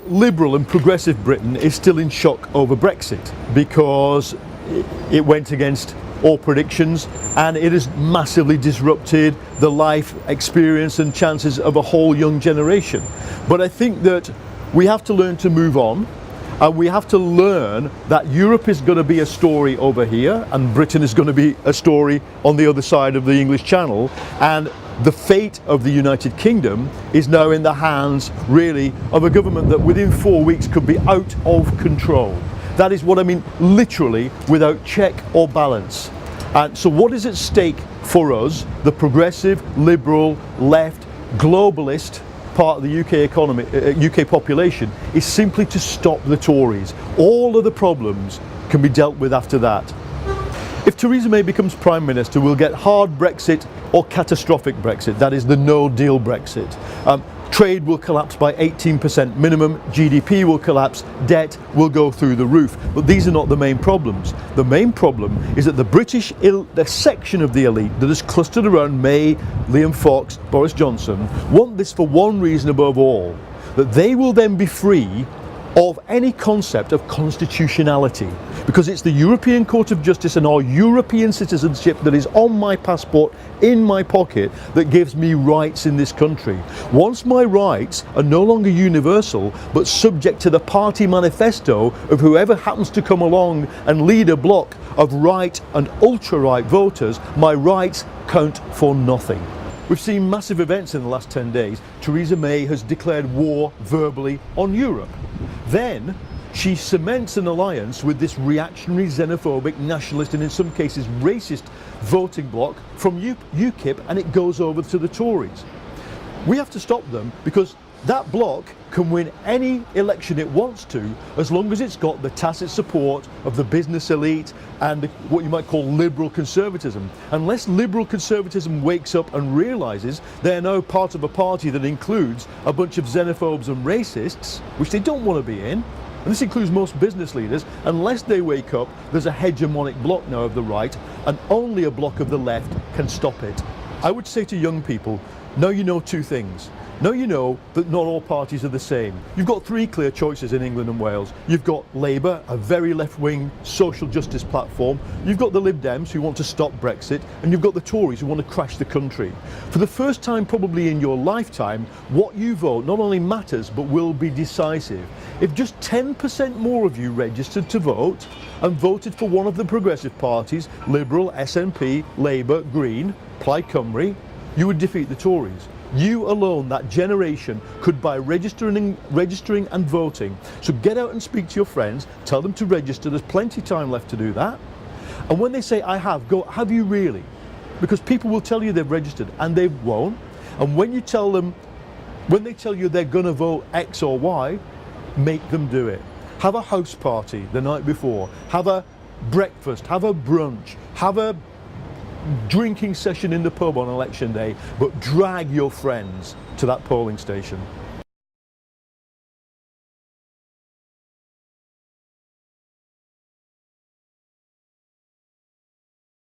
Liberal and progressive Britain is still in shock over Brexit because it went against all predictions and it has massively disrupted the life experience and chances of a whole young generation. But I think that we have to learn to move on, and we have to learn that Europe is going to be a story over here and Britain is going to be a story on the other side of the English Channel, and the fate of the United Kingdom is now in the hands, really, of a government that within 4 weeks could be out of control. That is what I mean, literally, without check or balance. And so what is at stake for us, the progressive, liberal, left, globalist part of the UK economy, UK population, is simply to stop the Tories. All of the problems can be dealt with after that. If Theresa May becomes Prime Minister, we'll get hard Brexit or catastrophic Brexit. That is the no-deal Brexit. Trade will collapse by 18% minimum, GDP will collapse, debt will go through the roof. But these are not the main problems. The main problem is that the section of the elite that is clustered around May, Liam Fox, Boris Johnson, want this for one reason above all, that they will then be free of any concept of constitutionality, because it's the European Court of Justice and our European citizenship that is on my passport, in my pocket, that gives me rights in this country. Once my rights are no longer universal but subject to the party manifesto of whoever happens to come along and lead a bloc of right and ultra-right voters, my rights count for nothing. We've seen massive events in the last 10 days. Theresa May has declared war verbally on Europe. Then she cements an alliance with this reactionary, xenophobic, nationalist and in some cases racist voting bloc from UKIP, and it goes over to the Tories. We have to stop them because that bloc can win any election it wants to as long as it's got the tacit support of the business elite and what you might call liberal conservatism. Unless liberal conservatism wakes up and realises they're now part of a party that includes a bunch of xenophobes and racists, which they don't want to be in, and this includes most business leaders, unless they wake up, there's a hegemonic bloc now of the right, and only a bloc of the left can stop it. I would say to young people, now you know two things. Now you know that not all parties are the same. You've got three clear choices in England and Wales. You've got Labour, a very left-wing social justice platform. You've got the Lib Dems who want to stop Brexit, and you've got the Tories who want to crash the country. For the first time probably in your lifetime, what you vote not only matters but will be decisive. If just 10% more of you registered to vote and voted for one of the progressive parties, Liberal, SNP, Labour, Green, Plaid Cymru, you would defeat the Tories. You alone, that generation, could by registering and voting. So get out and speak to your friends, tell them to register, there's plenty of time left to do that. And when they say, I have, go, have you really? Because people will tell you they've registered and they won't. And when you tell them, when they tell you they're gonna vote X or Y, make them do it. Have a house party the night before, have a breakfast, have a brunch, have a drinking session in the pub on election day, but drag your friends to that polling station.